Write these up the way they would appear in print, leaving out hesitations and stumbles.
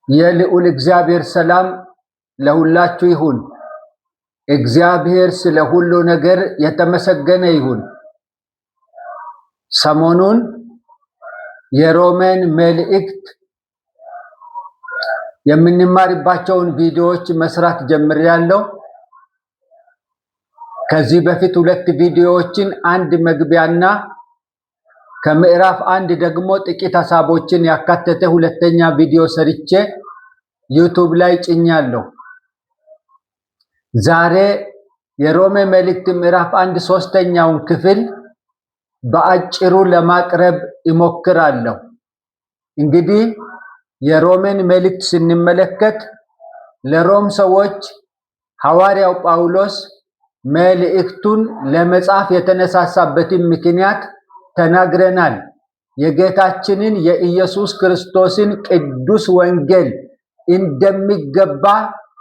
የልዑል እግዚአብሔር ሰላም ለሁላችሁ ይሁን። እግዚአብሔር ስለ ሁሉ ነገር የተመሰገነ ይሁን። ሰሞኑን የሮሜን መልእክት የምንማርባቸውን ቪዲዮዎች መስራት ጀምሬያለሁ። ከዚህ በፊት 2 ቪዲዮዎችን አንድ መግቢያና ከምዕራፍ 1 ደግሞ ጥቂት ሐሳቦችን ያካተተ ሁለተኛ ቪዲዮ ሰርቼ ዩቲዩብ ላይ ጭኛለሁ። ዛሬ የሮሜ መልእክት ምዕራፍ 1 ሶስተኛውን ክፍል በአጭሩ ለማቅረብ እሞክራለሁ። እንግዲህ የሮሜን መልእክት ስንመለከት ለሮም ሰዎች ሐዋርያው ጳውሎስ መልእክቱን ለመጻፍ የተነሳሳበትን ምክንያት ተናግረናል። የጌታችንን የኢየሱስ ክርስቶስን ቅዱስ ወንጌል እንደሚገባ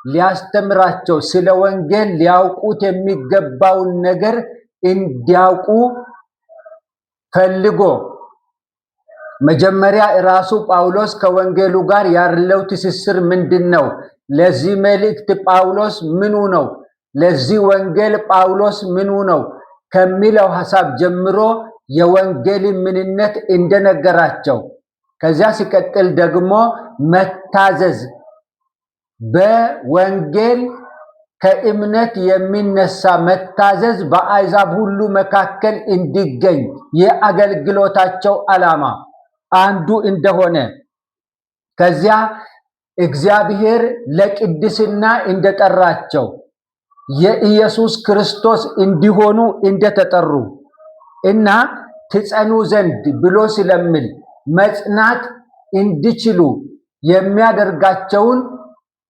ሊያስተምራቸው፣ ስለ ወንጌል ሊያውቁት የሚገባውን ነገር እንዲያውቁ ፈልጎ መጀመሪያ ራሱ ጳውሎስ ከወንጌሉ ጋር ያለው ትስስር ምንድነው? ለዚህ መልእክት ጳውሎስ ምኑ ነው? ለዚህ ወንጌል ጳውሎስ ምኑ ነው? ከሚለው ሐሳብ ጀምሮ የወንጌል ምንነት እንደነገራቸው፣ ከዚያ ሲቀጥል ደግሞ መታዘዝ፣ በወንጌል ከእምነት የሚነሳ መታዘዝ በአሕዛብ ሁሉ መካከል እንዲገኝ የአገልግሎታቸው ዓላማ አንዱ እንደሆነ፣ ከዚያ እግዚአብሔር ለቅድስና እንደጠራቸው የኢየሱስ ክርስቶስ እንዲሆኑ እንደተጠሩ እና ትጸኑ ዘንድ ብሎ ስለሚል መጽናት እንዲችሉ የሚያደርጋቸውን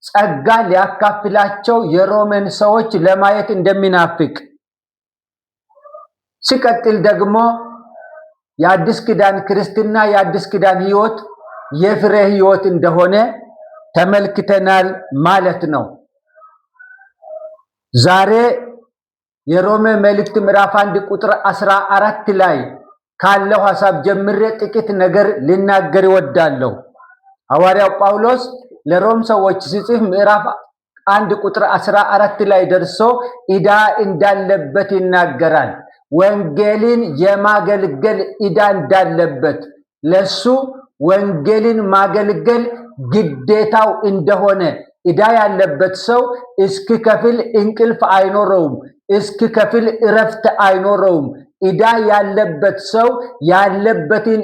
ጸጋ ሊያካፍላቸው የሮሜን ሰዎች ለማየት እንደሚናፍቅ፣ ሲቀጥል ደግሞ የአዲስ ኪዳን ክርስትና የአዲስ ኪዳን ሕይወት የፍሬ ሕይወት እንደሆነ ተመልክተናል ማለት ነው። ዛሬ የሮሜ መልእክት ምዕራፍ 1 ቁጥር 14 ላይ ካለው ሐሳብ ጀምሬ ጥቂት ነገር ልናገር እወዳለሁ። ሐዋርያው ጳውሎስ ለሮም ሰዎች ሲጽፍ ምዕራፍ 1 ቁጥር 14 ላይ ደርሶ ዕዳ እንዳለበት ይናገራል። ወንጌልን የማገልገል ዕዳ እንዳለበት፣ ለሱ ወንጌልን ማገልገል ግዴታው እንደሆነ፣ ዕዳ ያለበት ሰው እስኪከፍል እንቅልፍ አይኖረውም፣ እስኪከፍል እረፍት አይኖረውም። ዕዳ ያለበት ሰው ያለበትን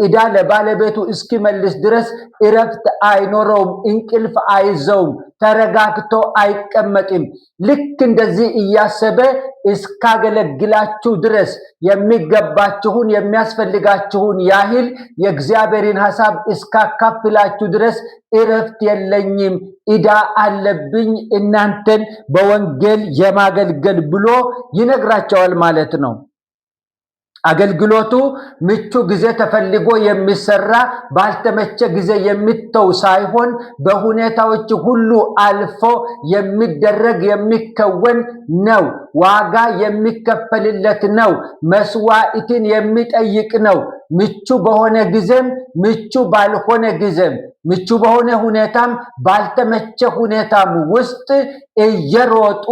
ዕዳ ለባለቤቱ እስኪመልስ ድረስ እረፍት አይኖረውም፣ እንቅልፍ አይዘውም፣ ተረጋግቶ አይቀመጥም። ልክ እንደዚህ እያሰበ እስካገለግላችሁ ድረስ የሚገባችሁን የሚያስፈልጋችሁን ያህል የእግዚአብሔርን ሐሳብ እስካካፍላችሁ ድረስ እረፍት የለኝም፣ ዕዳ አለብኝ እናንተን በወንጌል የማገልገል ብሎ ይነግራቸዋል ማለት ነው። አገልግሎቱ ምቹ ጊዜ ተፈልጎ የሚሰራ ባልተመቸ ጊዜ የሚተው ሳይሆን በሁኔታዎች ሁሉ አልፎ የሚደረግ የሚከወን ነው። ዋጋ የሚከፈልለት ነው። መስዋዕትን የሚጠይቅ ነው። ምቹ በሆነ ጊዜም ምቹ ባልሆነ ጊዜም፣ ምቹ በሆነ ሁኔታም ባልተመቸ ሁኔታም ውስጥ እየሮጡ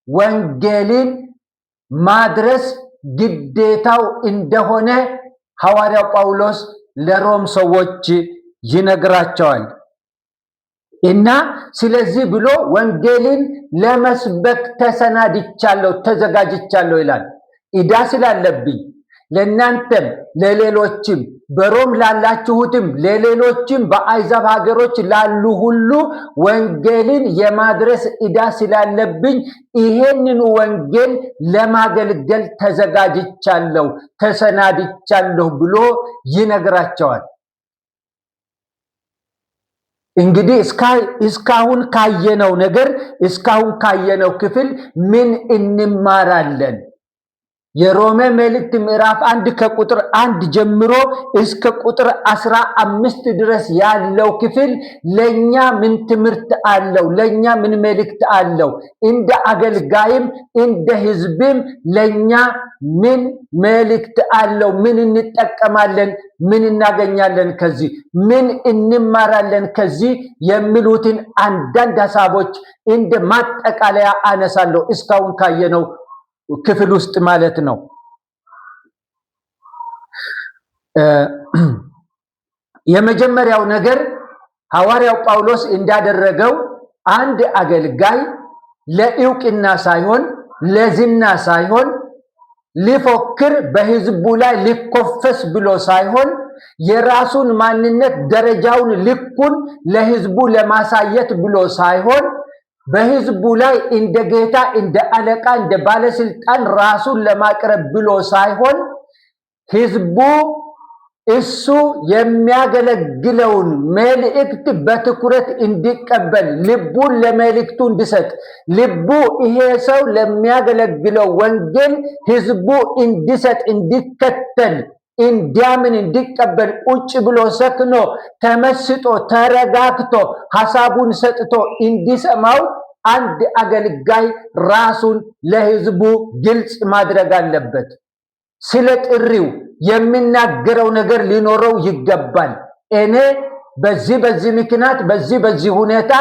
ወንጌልን ማድረስ ግዴታው እንደሆነ ሐዋርያው ጳውሎስ ለሮም ሰዎች ይነግራቸዋል። እና ስለዚህ ብሎ ወንጌልን ለመስበክ ተሰናድቻለሁ፣ ተዘጋጅቻለሁ ይላል። ዕዳ ስላለብኝ ለእናንተም ለሌሎችም፣ በሮም ላላችሁትም ለሌሎችም፣ በአሕዛብ ሀገሮች ላሉ ሁሉ ወንጌልን የማድረስ ዕዳ ስላለብኝ ይሄንን ወንጌል ለማገልገል ተዘጋጅቻለሁ፣ ተሰናድቻለሁ ብሎ ይነግራቸዋል። እንግዲህ እስካሁን ካየነው ነገር፣ እስካሁን ካየነው ክፍል ምን እንማራለን? የሮሜ መልእክት ምዕራፍ 1 ከቁጥር 1 ጀምሮ እስከ ቁጥር 15 ድረስ ያለው ክፍል ለኛ ምን ትምህርት አለው? ለኛ ምን መልእክት አለው? እንደ አገልጋይም እንደ ሕዝብም ለኛ ምን መልእክት አለው? ምን እንጠቀማለን? ምን እናገኛለን? ከዚህ ምን እንማራለን? ከዚህ የሚሉትን አንዳንድ ሐሳቦች እንደ ማጠቃለያ አነሳለሁ እስካሁን ካየነው ክፍል ውስጥ ማለት ነው። የመጀመሪያው ነገር ሐዋርያው ጳውሎስ እንዳደረገው አንድ አገልጋይ ለእውቅና ሳይሆን ለዝና ሳይሆን ሊፎክር በሕዝቡ ላይ ሊኮፈስ ብሎ ሳይሆን የራሱን ማንነት ደረጃውን ልኩን ለሕዝቡ ለማሳየት ብሎ ሳይሆን በሕዝቡ ላይ እንደ ጌታ እንደ አለቃ እንደ ባለስልጣን ራሱን ለማቅረብ ብሎ ሳይሆን ሕዝቡ እሱ የሚያገለግለውን መልእክት በትኩረት እንዲቀበል ልቡን ለመልእክቱ እንዲሰጥ ልቡ ይሄ ሰው ለሚያገለግለው ወንጌል ሕዝቡ እንዲሰጥ እንዲከተል እንዲያምን እንዲቀበል ቁጭ ብሎ ሰክኖ ተመስጦ ተረጋግቶ ሐሳቡን ሰጥቶ እንዲሰማው አንድ አገልጋይ ራሱን ለሕዝቡ ግልጽ ማድረግ አለበት። ስለ ጥሪው የሚናገረው ነገር ሊኖረው ይገባል። እኔ በዚህ ምክንያት በዚህ ሁኔታ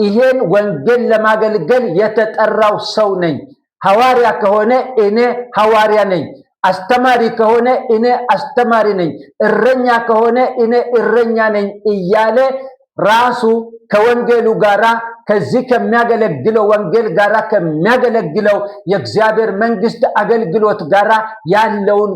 ይሄን ወንጌል ለማገልገል የተጠራው ሰው ነኝ። ሐዋርያ ከሆነ እኔ ሐዋርያ ነኝ። አስተማሪ ከሆነ እኔ አስተማሪ ነኝ። እረኛ ከሆነ እኔ እረኛ ነኝ እያለ ራሱ ከወንጌሉ ጋራ ከዚህ ከሚያገለግለው ወንጌል ጋራ ከሚያገለግለው የእግዚአብሔር መንግስት አገልግሎት ጋራ ያለውን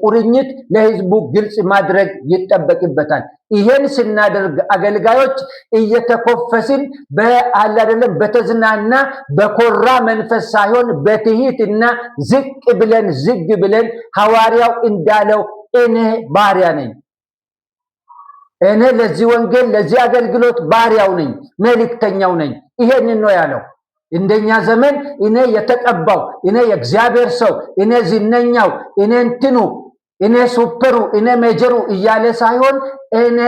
ቁርኝት ለሕዝቡ ግልጽ ማድረግ ይጠበቅበታል። ይሄን ስናደርግ አገልጋዮች እየተኮፈስን በአላደለም በተዝናና በኮራ መንፈስ ሳይሆን በትሂትና ዝቅ ብለን ሐዋርያው እንዳለው እኔ ባሪያ ነኝ፣ እኔ ለዚህ ወንጌል ለዚህ አገልግሎት ባሪያው ነኝ፣ መልእክተኛው ነኝ። ይሄንን ነው ያለው። እንደኛ ዘመን እኔ የተቀባው፣ እኔ የእግዚአብሔር ሰው፣ እኔ ዝነኛው፣ እኔ እንትኑ፣ እኔ ሱፐሩ፣ እኔ ሜጀሩ እያለ ሳይሆን እኔ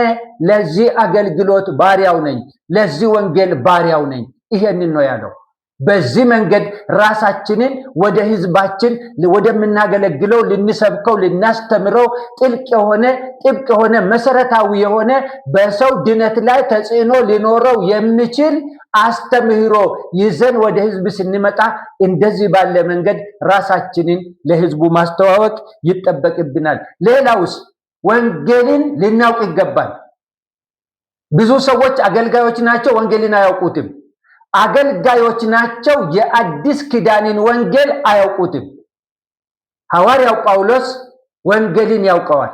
ለዚህ አገልግሎት ባሪያው ነኝ፣ ለዚህ ወንጌል ባሪያው ነኝ። ይሄንን ነው ያለው። በዚህ መንገድ ራሳችንን ወደ ሕዝባችን ወደምናገለግለው ልንሰብከው ልናስተምረው ጥብቅ የሆነ መሰረታዊ የሆነ በሰው ድነት ላይ ተጽዕኖ ሊኖረው የሚችል አስተምህሮ ይዘን ወደ ሕዝብ ስንመጣ እንደዚህ ባለ መንገድ ራሳችንን ለሕዝቡ ማስተዋወቅ ይጠበቅብናል። ሌላውስ ወንጌልን ልናውቅ ይገባል። ብዙ ሰዎች አገልጋዮች ናቸው፣ ወንጌልን አያውቁትም። አገልጋዮች ናቸው፣ የአዲስ ኪዳንን ወንጌል አያውቁትም። ሐዋርያው ጳውሎስ ወንጌልን ያውቀዋል።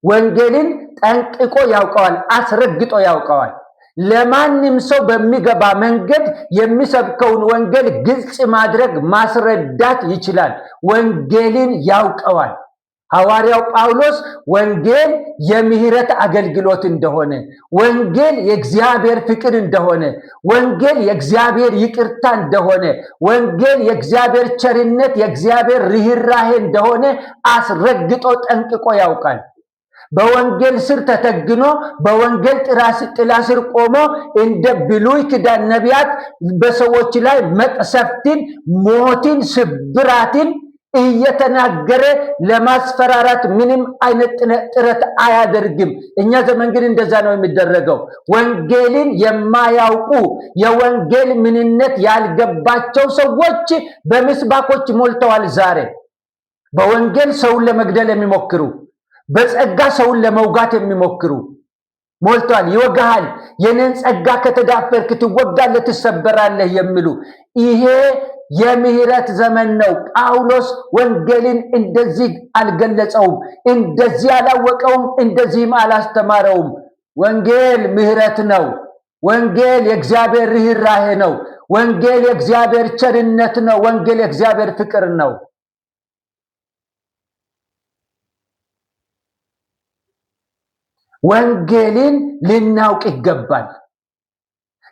ወንጌልን ጠንቅቆ ያውቀዋል፣ አስረግጦ ያውቀዋል። ለማንም ሰው በሚገባ መንገድ የሚሰብከውን ወንጌል ግልጽ ማድረግ ማስረዳት ይችላል። ወንጌልን ያውቀዋል። ሐዋርያው ጳውሎስ ወንጌል የምህረት አገልግሎት እንደሆነ፣ ወንጌል የእግዚአብሔር ፍቅር እንደሆነ፣ ወንጌል የእግዚአብሔር ይቅርታ እንደሆነ፣ ወንጌል የእግዚአብሔር ቸርነት የእግዚአብሔር ርህራሄ እንደሆነ አስረግጦ ጠንቅቆ ያውቃል። በወንጌል ስር ተተግኖ በወንጌል ጥላ ስር ቆሞ እንደ ብሉይ ኪዳን ነቢያት በሰዎች ላይ መቅሰፍትን፣ ሞትን፣ ስብራትን እየተናገረ ለማስፈራራት ምንም አይነት ጥረት አያደርግም። እኛ ዘመን ግን እንደዛ ነው የሚደረገው። ወንጌልን የማያውቁ የወንጌል ምንነት ያልገባቸው ሰዎች በምስባኮች ሞልተዋል። ዛሬ በወንጌል ሰውን ለመግደል የሚሞክሩ፣ በጸጋ ሰውን ለመውጋት የሚሞክሩ ሞልተዋል። ይወጋሃል፣ የኔን ጸጋ ከተዳፈርክ ትወጋለህ፣ ትሰበራለህ የሚሉ ይሄ የምህረት ዘመን ነው። ጳውሎስ ወንጌልን እንደዚህ አልገለጸውም፣ እንደዚህ አላወቀውም፣ እንደዚህም አላስተማረውም። ወንጌል ምህረት ነው። ወንጌል የእግዚአብሔር ርህራሄ ነው። ወንጌል የእግዚአብሔር ቸርነት ነው። ወንጌል የእግዚአብሔር ፍቅር ነው። ወንጌልን ልናውቅ ይገባል።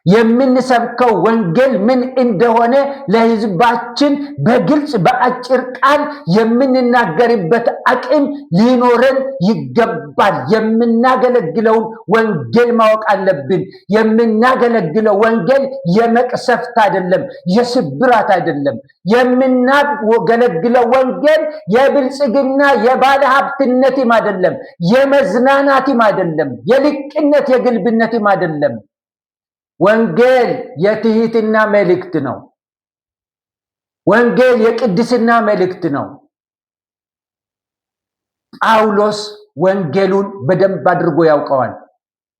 የምንሰብከው ወንጌል ምን እንደሆነ ለሕዝባችን በግልጽ በአጭር ቃል የምንናገርበት አቅም ሊኖረን ይገባል። የምናገለግለውን ወንጌል ማወቅ አለብን። የምናገለግለው ወንጌል የመቅሰፍት አይደለም፣ የስብራት አይደለም። የምናገለግለው ወንጌል የብልጽግና የባለ ሀብትነትም አይደለም፣ የመዝናናትም አይደለም፣ የልቅነት የግልብነትም አይደለም። ወንጌል የትህትና መልእክት ነው። ወንጌል የቅድስና መልእክት ነው። ጳውሎስ ወንጌሉን በደንብ አድርጎ ያውቀዋል።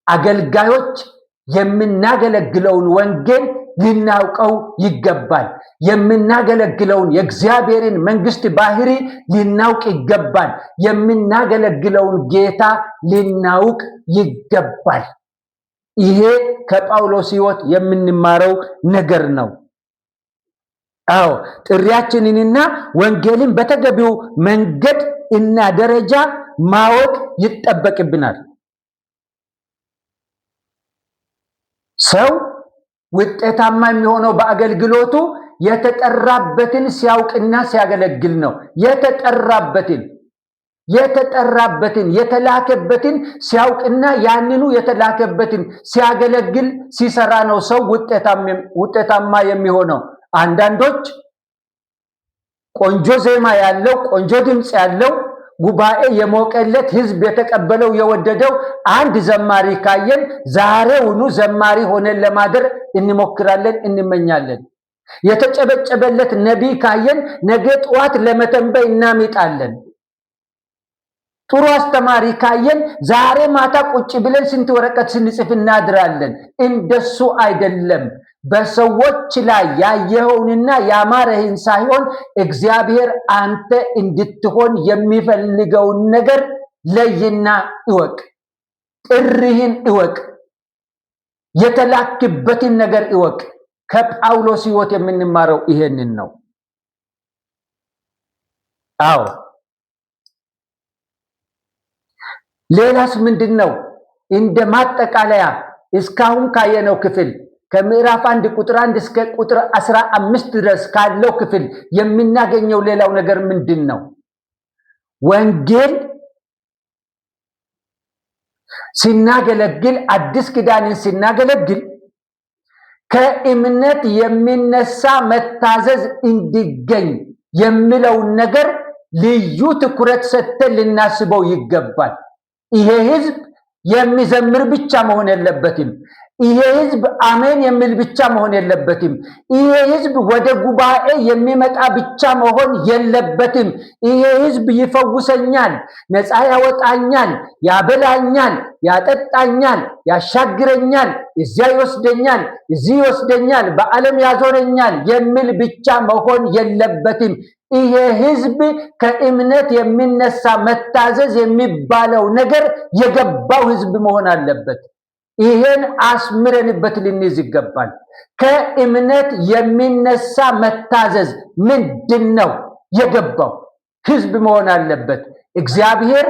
አገልጋዮች የምናገለግለውን ወንጌል ልናውቀው ይገባል። የምናገለግለውን የእግዚአብሔርን መንግስት ባህሪ ልናውቅ ይገባል። የምናገለግለውን ጌታ ልናውቅ ይገባል። ይሄ ከጳውሎስ ሕይወት የምንማረው ነገር ነው። አዎ ጥሪያችንንና ወንጌልን በተገቢው መንገድ እና ደረጃ ማወቅ ይጠበቅብናል። ሰው ውጤታማ የሚሆነው በአገልግሎቱ የተጠራበትን ሲያውቅና ሲያገለግል ነው። የተጠራበትን የተላከበትን ሲያውቅና ያንኑ የተላከበትን ሲያገለግል ሲሰራ ነው ሰው ውጤታማ የሚሆነው። አንዳንዶች ቆንጆ ዜማ ያለው ቆንጆ ድምፅ ያለው ጉባኤ የሞቀለት ህዝብ የተቀበለው የወደደው አንድ ዘማሪ ካየን ዛሬውኑ ዘማሪ ሆነን ለማደር እንሞክራለን፣ እንመኛለን። የተጨበጨበለት ነቢይ ካየን ነገ ጠዋት ለመተንበይ እናምጣለን። ጥሩ አስተማሪ ካየን ዛሬ ማታ ቁጭ ብለን ስንት ወረቀት ስንጽፍ እናድራለን። እንደሱ አይደለም። በሰዎች ላይ ያየኸውንና ያማረህን ሳይሆን እግዚአብሔር አንተ እንድትሆን የሚፈልገውን ነገር ለይና እወቅ። ጥሪህን እወቅ። የተላክበትን ነገር እወቅ። ከጳውሎስ ሕይወት የምንማረው ይሄንን ነው። አዎ ሌላስ ምንድነው? እንደ ማጠቃለያ እስካሁን ካየነው ክፍል ከምዕራፍ 1 ቁጥር 1 እስከ ቁጥር 15 ድረስ ካለው ክፍል የምናገኘው ሌላው ነገር ምንድነው? ወንጌል ሲናገለግል አዲስ ኪዳንን ሲናገለግል ከእምነት የሚነሳ መታዘዝ እንዲገኝ የሚለውን ነገር ልዩ ትኩረት ሰጥተን ልናስበው ይገባል። ይሄ ህዝብ የሚዘምር ብቻ መሆን የለበትም። ይሄ ህዝብ አሜን የሚል ብቻ መሆን የለበትም። ይሄ ህዝብ ወደ ጉባኤ የሚመጣ ብቻ መሆን የለበትም። ይሄ ህዝብ ይፈውሰኛል፣ ነፃ ያወጣኛል፣ ያበላኛል፣ ያጠጣኛል፣ ያሻግረኛል፣ እዚያ ይወስደኛል፣ እዚህ ይወስደኛል፣ በዓለም ያዞረኛል የሚል ብቻ መሆን የለበትም። ይሄ ህዝብ ከእምነት የሚነሳ መታዘዝ የሚባለው ነገር የገባው ህዝብ መሆን አለበት። ይሄን አስምረንበት ልንይዝ ይገባል። ከእምነት የሚነሳ መታዘዝ ምንድነው? የገባው ህዝብ መሆን አለበት። እግዚአብሔር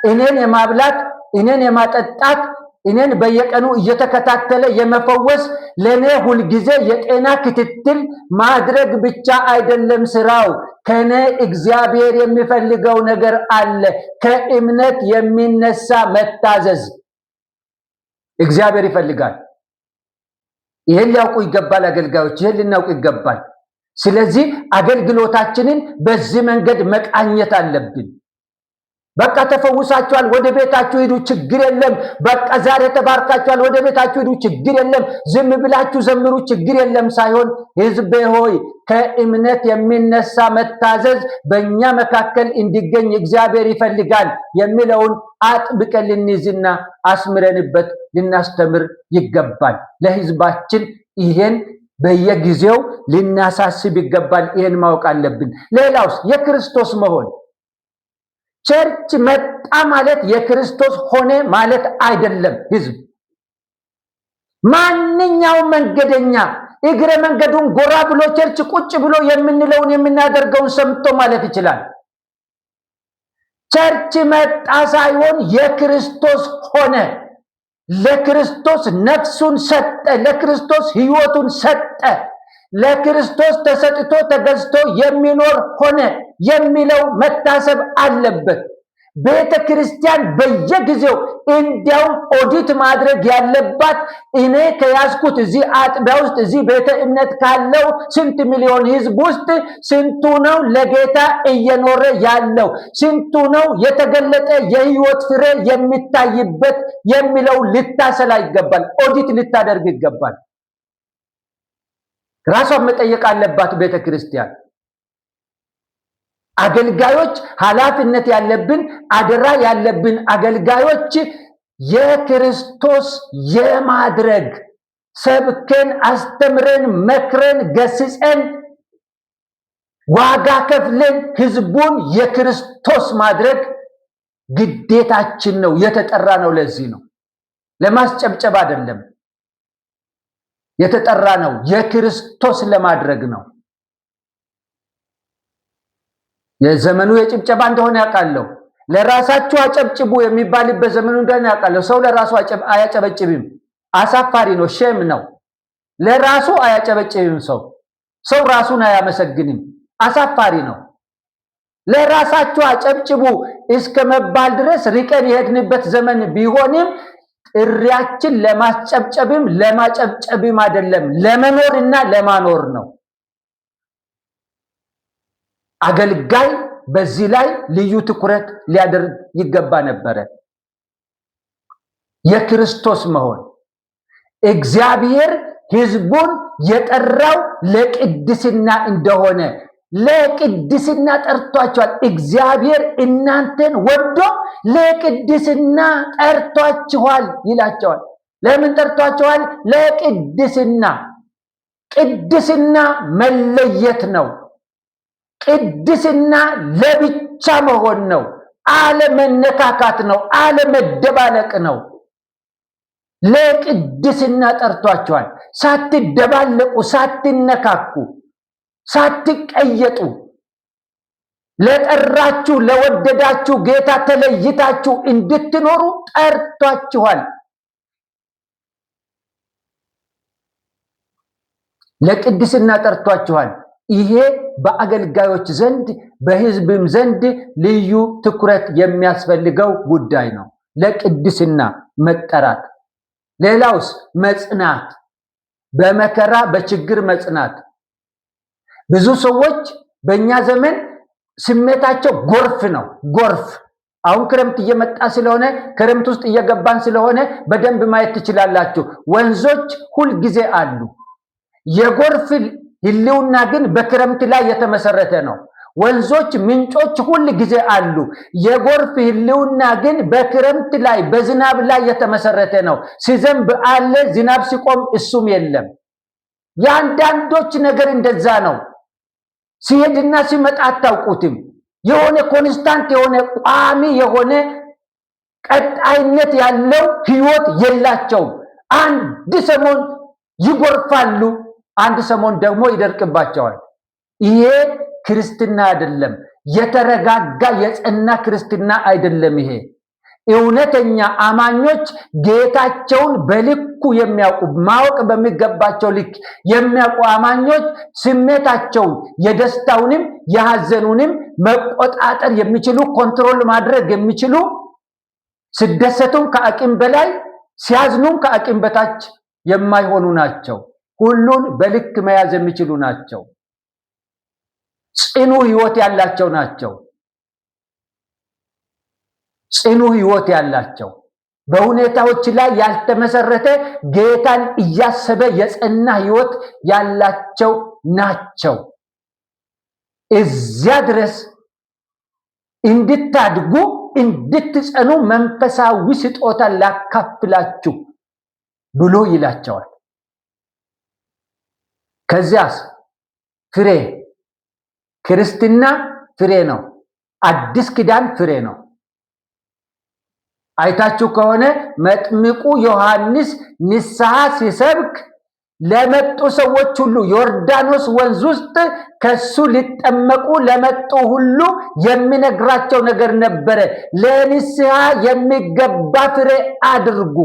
እኔን የማብላት እኔን የማጠጣት እኔን በየቀኑ እየተከታተለ የመፈወስ ለኔ ሁልጊዜ የጤና ክትትል ማድረግ ብቻ አይደለም ስራው። ከኔ እግዚአብሔር የሚፈልገው ነገር አለ። ከእምነት የሚነሳ መታዘዝ እግዚአብሔር ይፈልጋል። ይሄን ሊያውቁ ይገባል። አገልጋዮች ይሄን ልናውቅ ይገባል። ስለዚህ አገልግሎታችንን በዚህ መንገድ መቃኘት አለብን። በቃ ተፈውሳችኋል፣ ወደ ቤታችሁ ሂዱ፣ ችግር የለም። በቃ ዛሬ ተባርካችኋል፣ ወደ ቤታችሁ ሂዱ፣ ችግር የለም። ዝም ብላችሁ ዘምሩ፣ ችግር የለም ሳይሆን ሕዝቤ ሆይ ከእምነት የሚነሳ መታዘዝ በእኛ መካከል እንዲገኝ እግዚአብሔር ይፈልጋል የሚለውን አጥብቀን ልንይዝና አስምረንበት ልናስተምር ይገባል። ለሕዝባችን ይሄን በየጊዜው ልናሳስብ ይገባል። ይሄን ማወቅ አለብን። ሌላውስ የክርስቶስ መሆን። ቸርች መጣ ማለት የክርስቶስ ሆነ ማለት አይደለም። ሕዝብ ማንኛውም መንገደኛ እግረ መንገዱን ጎራ ብሎ ቸርች ቁጭ ብሎ የምንለውን የምናደርገውን ሰምቶ ማለት ይችላል። ቸርች መጣ ሳይሆን የክርስቶስ ሆነ። ለክርስቶስ ነፍሱን ሰጠ፣ ለክርስቶስ ሕይወቱን ሰጠ፣ ለክርስቶስ ተሰጥቶ ተገዝቶ የሚኖር ሆነ የሚለው መታሰብ አለበት። ቤተ ክርስቲያን በየጊዜው እንዲያውም ኦዲት ማድረግ ያለባት እኔ ከያዝኩት እዚህ አጥቢያ ውስጥ እዚህ ቤተ እምነት ካለው ስንት ሚሊዮን ሕዝብ ውስጥ ስንቱ ነው ለጌታ እየኖረ ያለው? ስንቱ ነው የተገለጠ የሕይወት ፍሬ የሚታይበት የሚለው ልታሰላ ይገባል። ኦዲት ልታደርግ ይገባል። ራሷን መጠየቅ አለባት ቤተ ክርስቲያን። አገልጋዮች ኃላፊነት ያለብን አደራ ያለብን አገልጋዮች የክርስቶስ የማድረግ ሰብከን አስተምረን መክረን ገስጸን ዋጋ ከፍለን ህዝቡን የክርስቶስ ማድረግ ግዴታችን ነው። የተጠራ ነው። ለዚህ ነው፣ ለማስጨብጨብ አይደለም። የተጠራ ነው የክርስቶስ ለማድረግ ነው። የዘመኑ የጭብጨባ እንደሆነ ያውቃለሁ። ለራሳችሁ አጨብጭቡ የሚባልበት ዘመኑ እንደሆነ ያውቃለሁ። ሰው ለራሱ አያጨበጭብም። አሳፋሪ ነው፣ ሼም ነው። ለራሱ አያጨበጭብም ሰው ራሱን አያመሰግንም። አሳፋሪ ነው። ለራሳችሁ አጨብጭቡ እስከ መባል ድረስ ርቀን የሄድንበት ዘመን ቢሆንም ጥሪያችን ለማስጨብጨብም ለማጨብጨብም አይደለም፣ ለመኖርና ለማኖር ነው። አገልጋይ በዚህ ላይ ልዩ ትኩረት ሊያደርግ ይገባ ነበረ። የክርስቶስ መሆን እግዚአብሔር ሕዝቡን የጠራው ለቅድስና እንደሆነ ለቅድስና ጠርቷቸዋል። እግዚአብሔር እናንተን ወዶ ለቅድስና ጠርቷችኋል ይላቸዋል። ለምን ጠርቷችኋል? ለቅድስና። ቅድስና መለየት ነው። ቅድስና ለብቻ መሆን ነው። አለመነካካት ነው። አለመደባለቅ ነው። ለቅድስና ጠርቷቸዋል። ሳትደባለቁ፣ ሳትነካኩ፣ ሳትቀየጡ ለጠራችሁ ለወደዳችሁ ጌታ ተለይታችሁ እንድትኖሩ ጠርቷችኋል። ለቅድስና ጠርቷችኋል። ይሄ በአገልጋዮች ዘንድ በሕዝብም ዘንድ ልዩ ትኩረት የሚያስፈልገው ጉዳይ ነው። ለቅድስና መጠራት። ሌላውስ መጽናት፣ በመከራ በችግር መጽናት። ብዙ ሰዎች በእኛ ዘመን ስሜታቸው ጎርፍ ነው። ጎርፍ አሁን ክረምት እየመጣ ስለሆነ ክረምት ውስጥ እየገባን ስለሆነ በደንብ ማየት ትችላላችሁ። ወንዞች ሁል ጊዜ አሉ። የጎርፍ ህልውና ግን በክረምት ላይ የተመሰረተ ነው። ወንዞች፣ ምንጮች ሁል ጊዜ አሉ። የጎርፍ ህልውና ግን በክረምት ላይ በዝናብ ላይ የተመሰረተ ነው። ሲዘንብ አለ፣ ዝናብ ሲቆም እሱም የለም። የአንዳንዶች ነገር እንደዛ ነው። ሲሄድና ሲመጣ አታውቁትም። የሆነ ኮንስታንት የሆነ ቋሚ የሆነ ቀጣይነት ያለው ህይወት የላቸውም። አንድ ሰሞን ይጎርፋሉ፣ አንድ ሰሞን ደግሞ ይደርቅባቸዋል። ይሄ ክርስትና አይደለም። የተረጋጋ የጸና ክርስትና አይደለም። ይሄ እውነተኛ አማኞች ጌታቸውን በልኩ የሚያውቁ ማወቅ በሚገባቸው ልክ የሚያውቁ አማኞች ስሜታቸውን የደስታውንም የሐዘኑንም መቆጣጠር የሚችሉ ኮንትሮል ማድረግ የሚችሉ ሲደሰቱም ከአቅም በላይ ሲያዝኑም ከአቅም በታች የማይሆኑ ናቸው። ሁሉን በልክ መያዝ የሚችሉ ናቸው። ጽኑ ህይወት ያላቸው ናቸው። ጽኑ ህይወት ያላቸው በሁኔታዎች ላይ ያልተመሰረተ ጌታን እያሰበ የጸና ህይወት ያላቸው ናቸው። እዚያ ድረስ እንድታድጉ እንድትጸኑ መንፈሳዊ ስጦታ ላካፍላችሁ ብሎ ይላቸዋል። ከዚያስ ፍሬ፣ ክርስትና ፍሬ ነው። አዲስ ኪዳን ፍሬ ነው። አይታችሁ ከሆነ መጥምቁ ዮሐንስ ንስሐ ሲሰብክ ለመጡ ሰዎች ሁሉ ዮርዳኖስ ወንዝ ውስጥ ከሱ ሊጠመቁ ለመጡ ሁሉ የሚነግራቸው ነገር ነበረ። ለንስሐ የሚገባ ፍሬ አድርጉ፣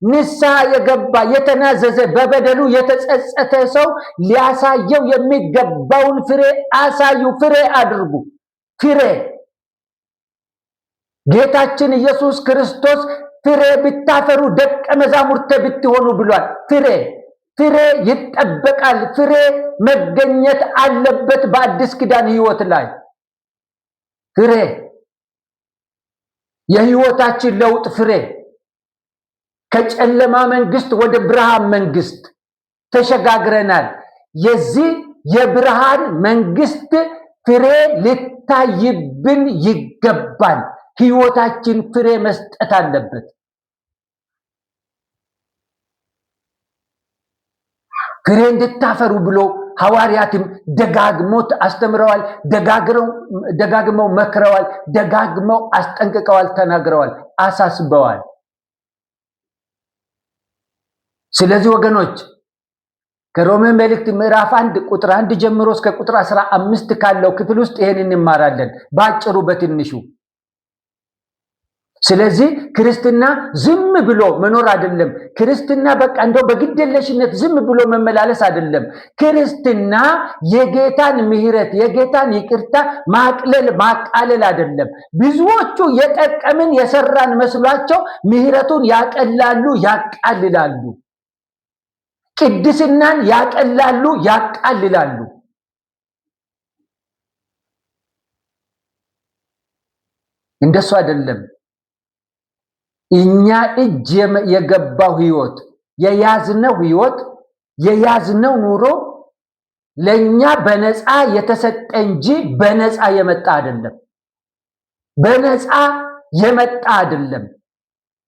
ንስሐ የገባ የተናዘዘ በበደሉ የተጸጸተ ሰው ሊያሳየው የሚገባውን ፍሬ አሳዩ። ፍሬ አድርጉ። ፍሬ ጌታችን ኢየሱስ ክርስቶስ ፍሬ ብታፈሩ ደቀ መዛሙርቴ ብትሆኑ ብሏል። ፍሬ ይጠበቃል። ፍሬ መገኘት አለበት በአዲስ ኪዳን ሕይወት ላይ። ፍሬ የሕይወታችን ለውጥ ፍሬ ከጨለማ መንግስት ወደ ብርሃን መንግስት ተሸጋግረናል። የዚህ የብርሃን መንግስት ፍሬ ሊታይብን ይገባል። ሕይወታችን ፍሬ መስጠት አለበት። ፍሬ እንድታፈሩ ብሎ ሐዋርያትም ደጋግመው አስተምረዋል፣ ደጋግመው መክረዋል፣ ደጋግመው አስጠንቅቀዋል፣ ተናግረዋል፣ አሳስበዋል። ስለዚህ ወገኖች ከሮሜ መልእክት ምዕራፍ 1 ቁጥር 1 ጀምሮ እስከ ቁጥር 15 ካለው ክፍል ውስጥ ይሄንን እንማራለን ባጭሩ በትንሹ። ስለዚህ ክርስትና ዝም ብሎ መኖር አይደለም። ክርስትና በቃ እንደው በግድየለሽነት ዝም ብሎ መመላለስ አይደለም። ክርስትና የጌታን ምሕረት የጌታን ይቅርታ ማቃለል አይደለም። ብዙዎቹ የጠቀምን የሰራን መስሏቸው ምሕረቱን ያቀላሉ፣ ያቃልላሉ። ቅድስናን ያቀላሉ፣ ያቃልላሉ። እንደሱ አይደለም። እኛ እጅ የገባው ሕይወት የያዝነው ኑሮ ለኛ በነፃ የተሰጠ እንጂ በነፃ የመጣ አይደለም። በነፃ የመጣ አይደለም።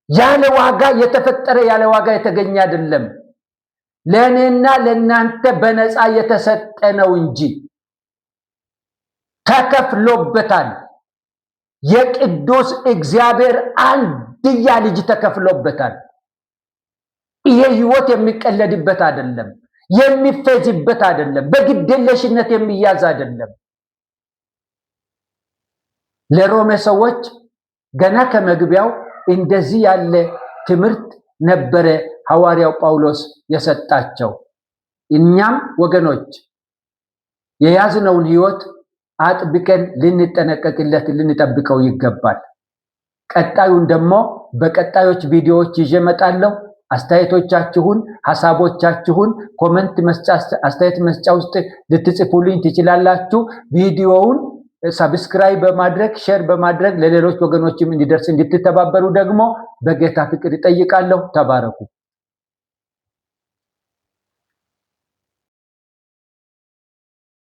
ያለ ዋጋ የተፈጠረ ያለ ዋጋ የተገኘ አይደለም። ለእኔና ለእናንተ በነፃ የተሰጠ ነው እንጂ ተከፍሎበታል። የቅዱስ እግዚአብሔር አንድያ ልጅ ተከፍሎበታል። ይሄ ሕይወት የሚቀለድበት አይደለም፣ የሚፈጅበት አይደለም፣ በግድየለሽነት የሚያዝ አይደለም። ለሮሜ ሰዎች ገና ከመግቢያው እንደዚህ ያለ ትምህርት ነበረ ሐዋርያው ጳውሎስ የሰጣቸው። እኛም ወገኖች የያዝነውን ሕይወት አጥብቀን ልንጠነቀቅለት ልንጠብቀው ይገባል። ቀጣዩን ደግሞ በቀጣዮች ቪዲዮዎች ይዤ እመጣለሁ። አስተያየቶቻችሁን፣ ሐሳቦቻችሁን ኮሜንት መስጫ አስተያየት መስጫ ውስጥ ልትጽፉልኝ ትችላላችሁ። ቪዲዮውን ሰብስክራይብ በማድረግ ሼር በማድረግ ለሌሎች ወገኖችም እንዲደርስ እንድትተባበሩ ደግሞ በጌታ ፍቅር እጠይቃለሁ። ተባረኩ።